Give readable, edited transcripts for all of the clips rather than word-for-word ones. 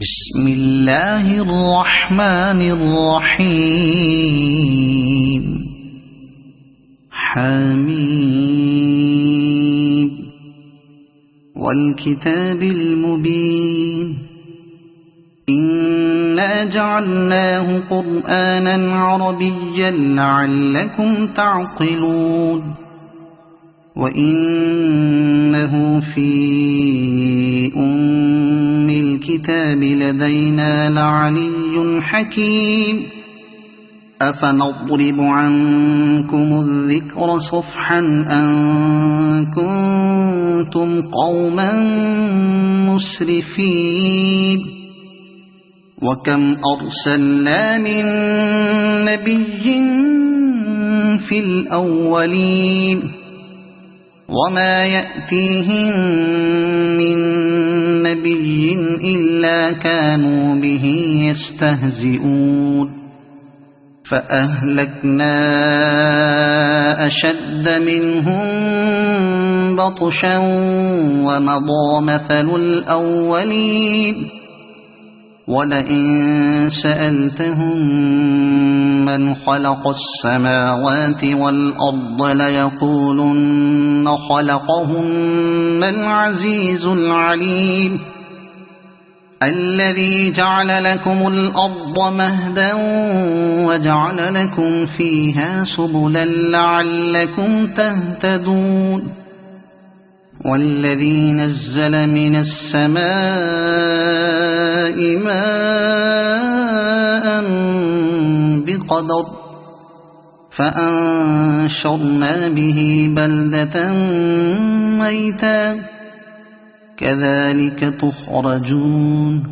بسم الله الرحمن الرحيم حميم والكتاب المبين إنا جعلناه قرآنا عربيا لعلكم تعقلون وإنه في أم الكتاب لدينا لعلي حكيم أفنضرب عنكم الذكر صفحا أن كنتم قوما مسرفين وكم أرسلنا من نبي في الأولين وما يأتيهم من نبي إلا كانوا به يستهزئون فأهلكنا أشد منهم بطشا ومضى مثل الأولين ولئن سألتهم من خلق السماوات والأرض ليقولن خلقهن العزيز العليم الذي جعل لكم الأرض مهدا وجعل لكم فيها سبلا لعلكم تهتدون والذي نزل من السماء ماء بقدر فأنشرنا به بلدة ميتا كذلك تخرجون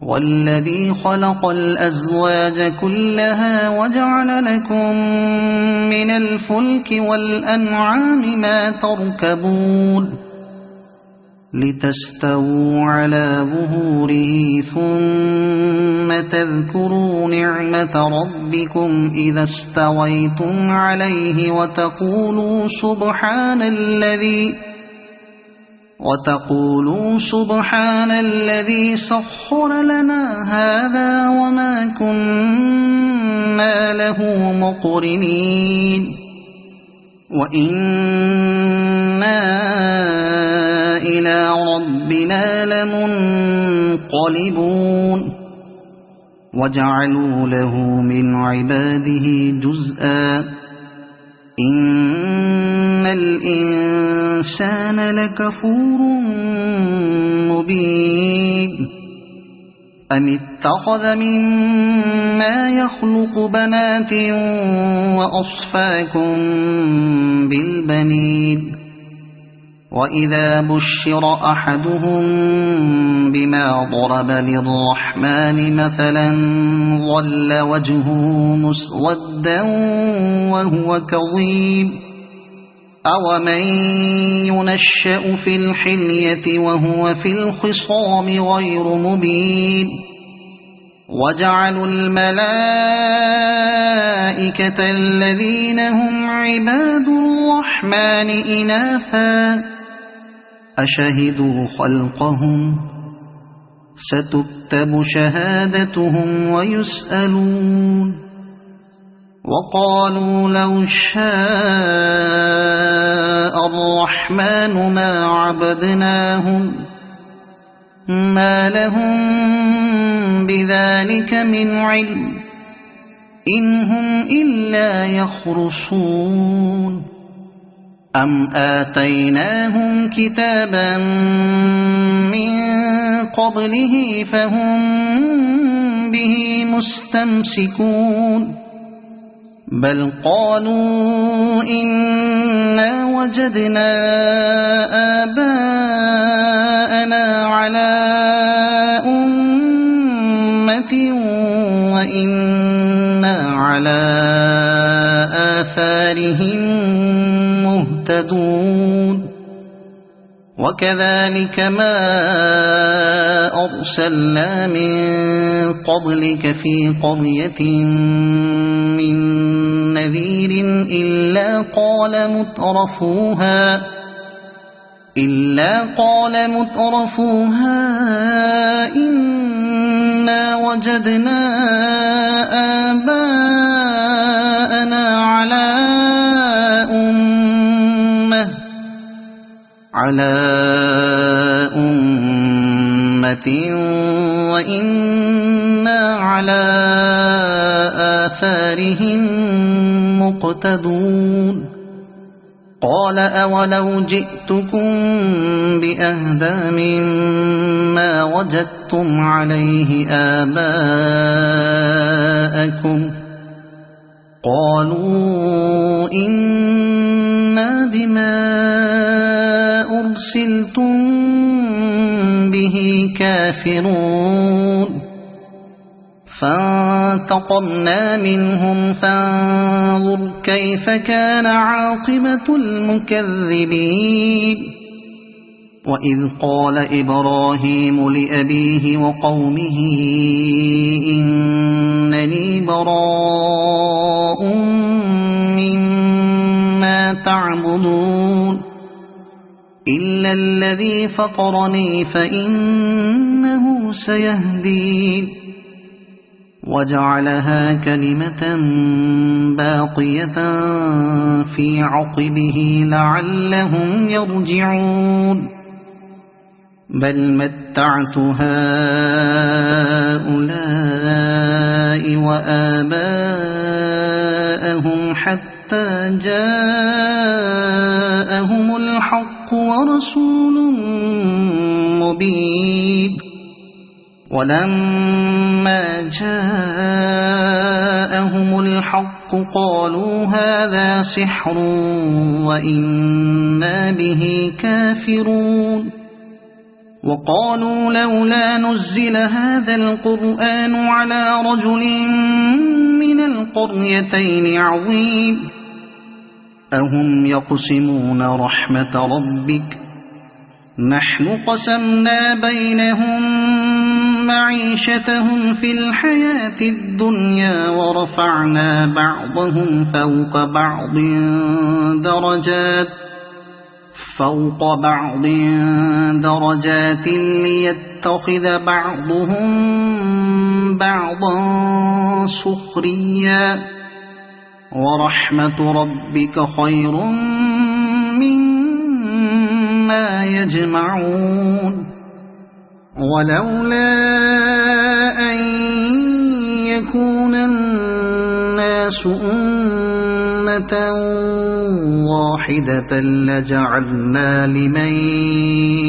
والذي خلق الأزواج كلها وجعل لكم من الفلك والأنعام ما تركبون لتستووا على ظهوره ثم تذكروا نعمة ربكم إذا استويتم عليه وتقولوا سبحان الذي سخر لنا هذا وما كنا له مقرنين وإنا إلى ربنا لمنقلبون وجعلوا له من عباده جزءا إن الإنسان لكفور مبين أم اتخذ مما يخلق بنات وأصفاكم بالبنين وإذا بشر أحدهم بما ضرب للرحمن مثلا ظل وجهه مسودا وهو كظيم أومن ينشأ في الحلية وهو في الخصام غير مبين وجعلوا الملائكة الذين هم عباد الرحمن إناثا أشهدوا خلقهم ستكتب شهادتهم ويسألون وقالوا لو شاء الرحمن ما عبدناهم ما لهم بذلك من علم إن هم إلا يخرصون أم آتيناهم كتابا من قبله فهم به مستمسكون بل قالوا إنا وجدنا آباءنا على أمة وإنا على آثارهم مهتدون وكذلك ما أرسلنا من قبلك في قرية من نذير إلا قال مترفوها إنا وجدنا آباءنا على أمة وإنا على آثارهم مقتدون قال أولو جئتكم بأهدى مما وجدتم عليه آباءكم قالوا إنا بما أرسلتم به كافرون فانتقمنا منهم فانظر كيف كان عاقبة المكذبين وإذ قال إبراهيم لأبيه وقومه إنني براء مما تعبدون إلا الذي فطرني فإنه سيهدين وجعلها كلمة باقية في عقبه لعلهم يرجعون بل متعت هؤلاء وآباءهم حتى جاءهم الحق ورسول مبين ولما جاءهم الحق قالوا هذا سحر وإنا به كافرون وقالوا لولا نزل هذا القرآن على رجل من القريتين عظيم أهم يقسمون رحمة ربك نحن قسمنا بينهم معيشتهم في الحياة الدنيا ورفعنا بعضهم فوق بعض درجات ليتخذ بعضهم بعضا سخريا ورحمة ربك خير مما يجمعون ولولا أن يكون الناس أمة واحدة لجعلنا لمن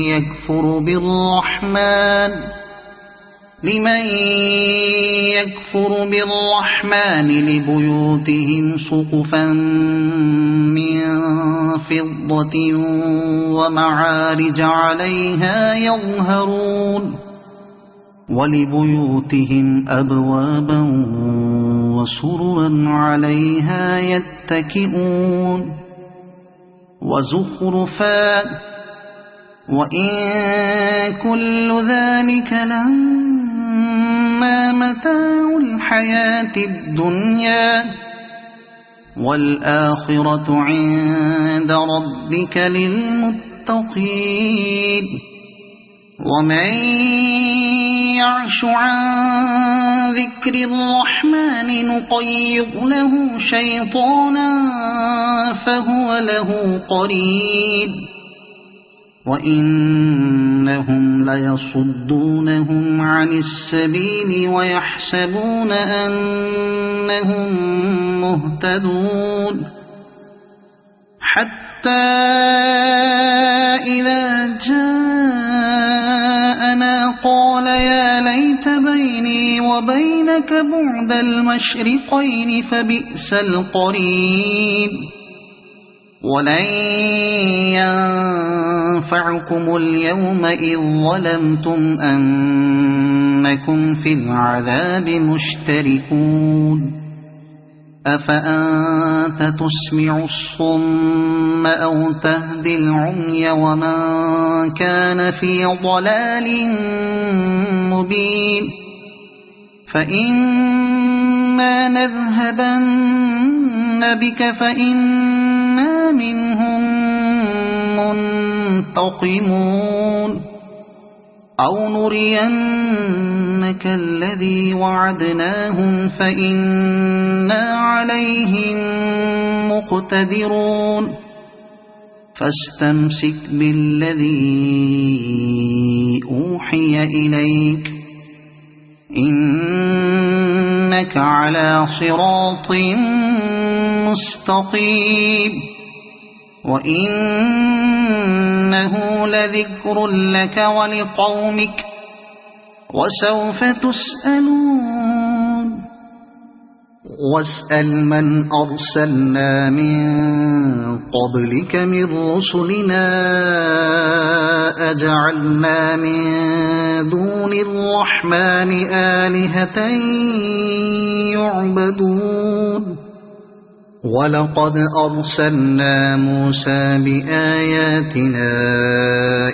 يكفر بالرحمن لبيوتهم سقفا من فضة ومعارج عليها يظهرون ولبيوتهم أبوابا وسررا عليها يتكئون وزخرفا وإن كل ذلك لما متاع الحياة الدنيا والآخرة عند ربك للمتقين ومن يعش عن ذكر الرحمن نقيض له شيطانا فهو له قرين وإنهم ليصدونهم عن السبيل ويحسبون أنهم مهتدون حتى إذا جاءنا قال يا ليت بيني وبينك بعد المشرقين فبئس القرين ولن ينفعكم اليوم إذ ظلمتم أنكم في العذاب مشتركون أفأنت تسمع الصم أو تهدي العمي ومن كان في ضلال مبين فإما نذهبن بك فإنا منهم منتقمون أو نرينك كالذي وعدناهم فإنا عليهم مقتدرون فاستمسك بالذي أوحي إليك إنك على صراط مستقيم وإنه لذكر لك ولقومك وسوف تسألون واسأل من أرسلنا من قبلك من رسلنا أجعلنا من دون الرحمن آلهة يعبدون ولقد أرسلنا موسى بآياتنا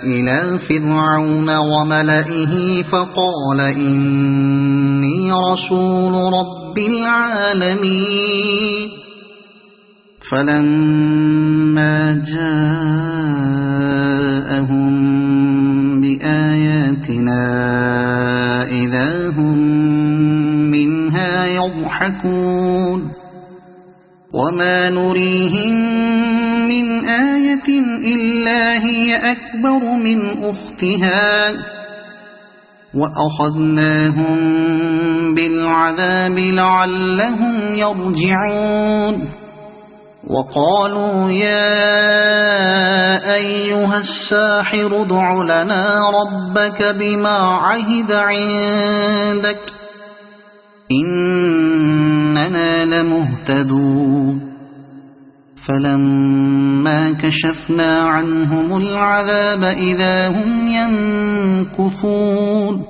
إلى فرعون وملئه فقال إني رسول رب العالمين فلما جاءهم بآياتنا إذا هم منها يضحكون وما نريهم من آية إلا هي أكبر من أختها وأخذناهم بالعذاب لعلهم يرجعون وقالوا يا أيها الساحر ادع لنا ربك بما عهد عندك إننا لمهتدون فلما كشفنا عنهم العذاب إذا هم ينكثون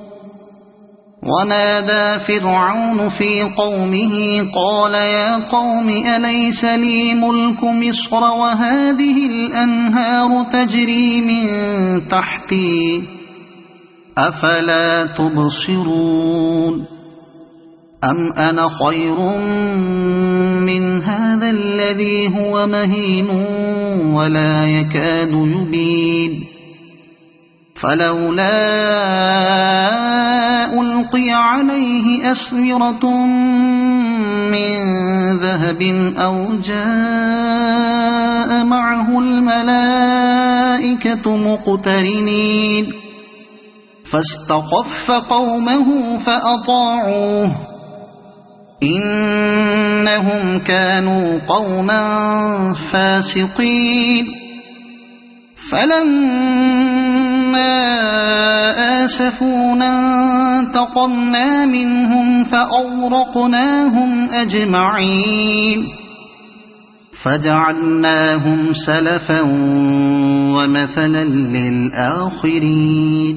ونادى فرعون في قومه قال يا قوم أليس لي ملك مصر وهذه الأنهار تجري من تحتي أفلا تبصرون أم أنا خير من هذا الذي هو مهين ولا يكاد يبين فلولا ألقي عليه أسورة من ذهب أو جاء معه الملائكة مقترنين فاستخف قومه فأطاعوه إنهم كانوا قوما فاسقين فلما آسفونا انتقمنا منهم فأغرقناهم أجمعين فجعلناهم سلفا ومثلا للآخرين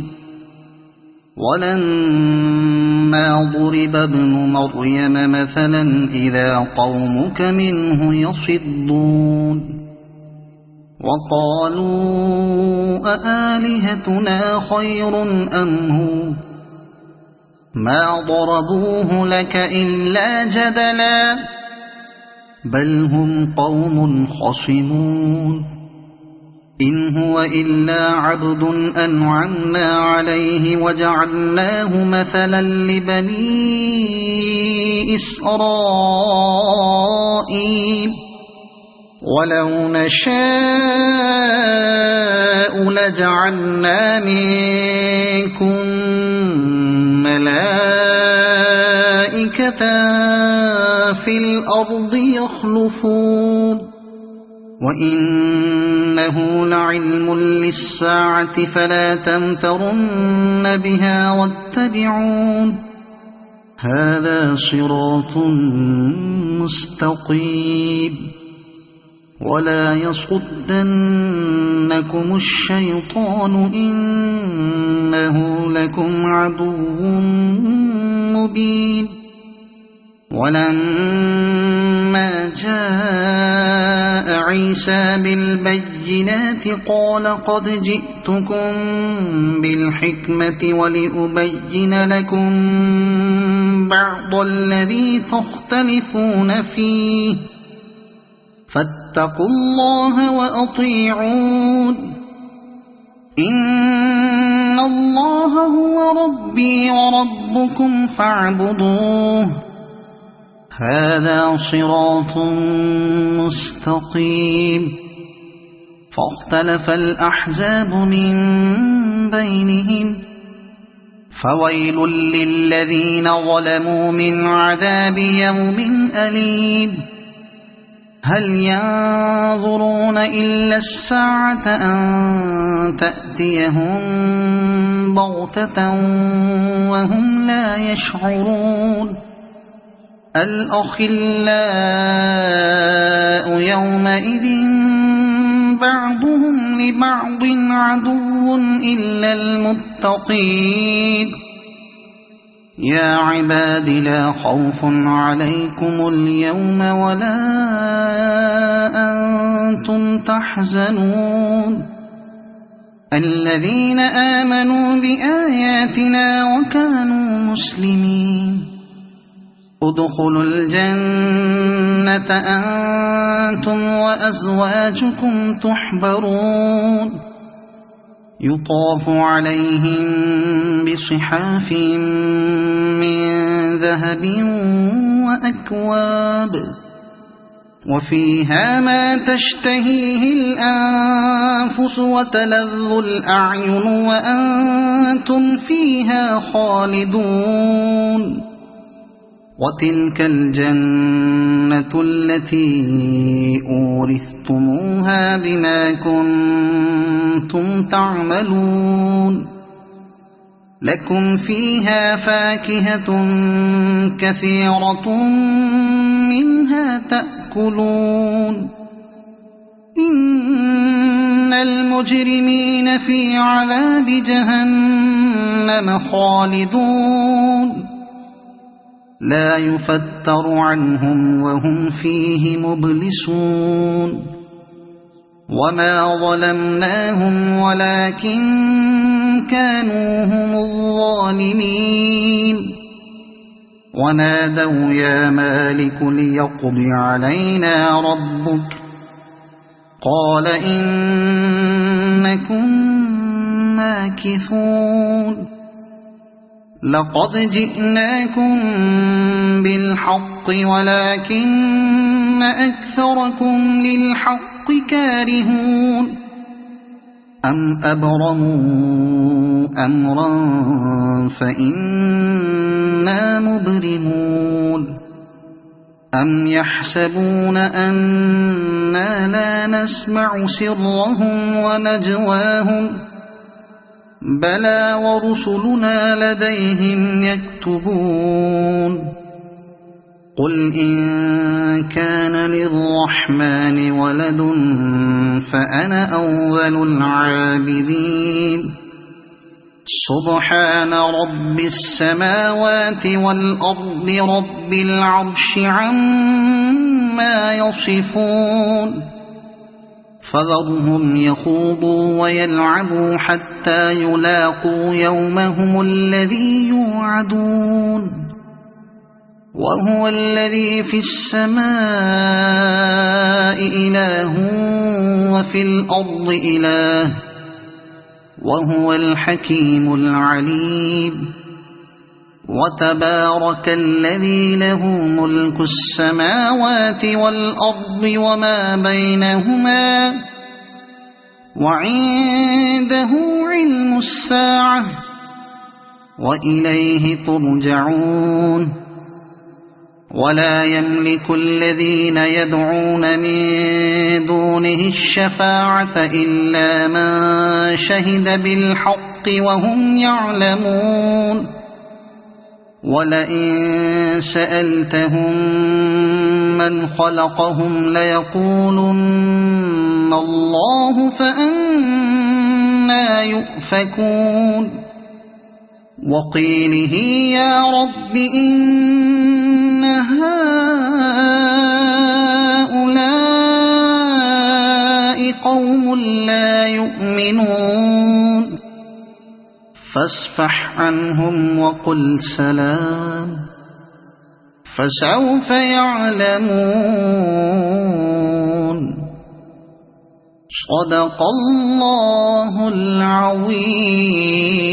ولما ضرب ابن مريم مثلا إذا قومك منه يصدون وقالوا أآلهتنا خير أم هو ما ضربوه لك إلا جدلا بل هم قوم خصمون إن هو إلا عبد أنعمنا عليه وجعلناه مثلا لبني إسرائيل ولو نشاء لجعلنا منكم ملائكة في الأرض يخلفون وإنه لعلم للساعة فلا تمترن بها واتبعون هذا صراط مستقيم ولا يصدنكم الشيطان إنه لكم عدو مبين ولما جاء عيسى بالبينات قال قد جئتكم بالحكمة ولأبين لكم بعض الذي تختلفون فيه فاتقوا الله وأطيعون إن إن الله هو ربي وربكم فاعبدوه هذا صراط مستقيم فاختلف الأحزاب من بينهم فويل للذين ظلموا من عذاب يوم أليم هل ينظرون إلا الساعة أن تأتيهم بغتة وهم لا يشعرون الأخلاء يومئذ بعضهم لبعض عدو إلا المتقين يا عباد لا خوف عليكم اليوم ولا أنتم تحزنون الذين آمنوا بآياتنا وكانوا مسلمين ادخلوا الجنة أنتم وأزواجكم تحبرون يطاف عليهم بصحاف من ذهب وأكواب وفيها ما تشتهيه الأنفس وتلذ الأعين وأنتم فيها خالدون وتلك الجنة التي أورثتموها بما كنتم تعملون لكم فيها فاكهة كثيرة منها تأكلون إن المجرمين في عذاب جهنم خالدون لا يفتر عنهم وهم فيه مبلسون وما ظلمناهم ولكن كانوا هم الظالمين ونادوا يا مالك ليقض علينا ربك قال إنكم ماكثون لقد جئناكم بالحق ولكن أكثركم للحق كارهون أم أبرموا أمرا فإنا مبرمون أم يحسبون أنا لا نسمع سرهم ونجواهم بلى ورسلنا لديهم يكتبون قل إن كان للرحمن ولد فأنا أول العابدين سبحان رب السماوات والأرض رب العرش عما يصفون فذرهم يخوضوا ويلعبوا حتى يلاقوا يومهم الذي يوعدون وهو الذي في السماء إله وفي الأرض إله وهو الحكيم العليم وتبارك الذي له ملك السماوات والأرض وما بينهما وعنده علم الساعة وإليه ترجعون ولا يملك الذين يدعون من دونه الشفاعة إلا من شهد بالحق وهم يعلمون ولئن سألتهم من خلقهم ليقولن الله فأنى يؤفكون وقيله يا رب إن هؤلاء قوم لا يؤمنون فاصفح عنهم وقل سلام فسوف يعلمون صدق الله العظيم.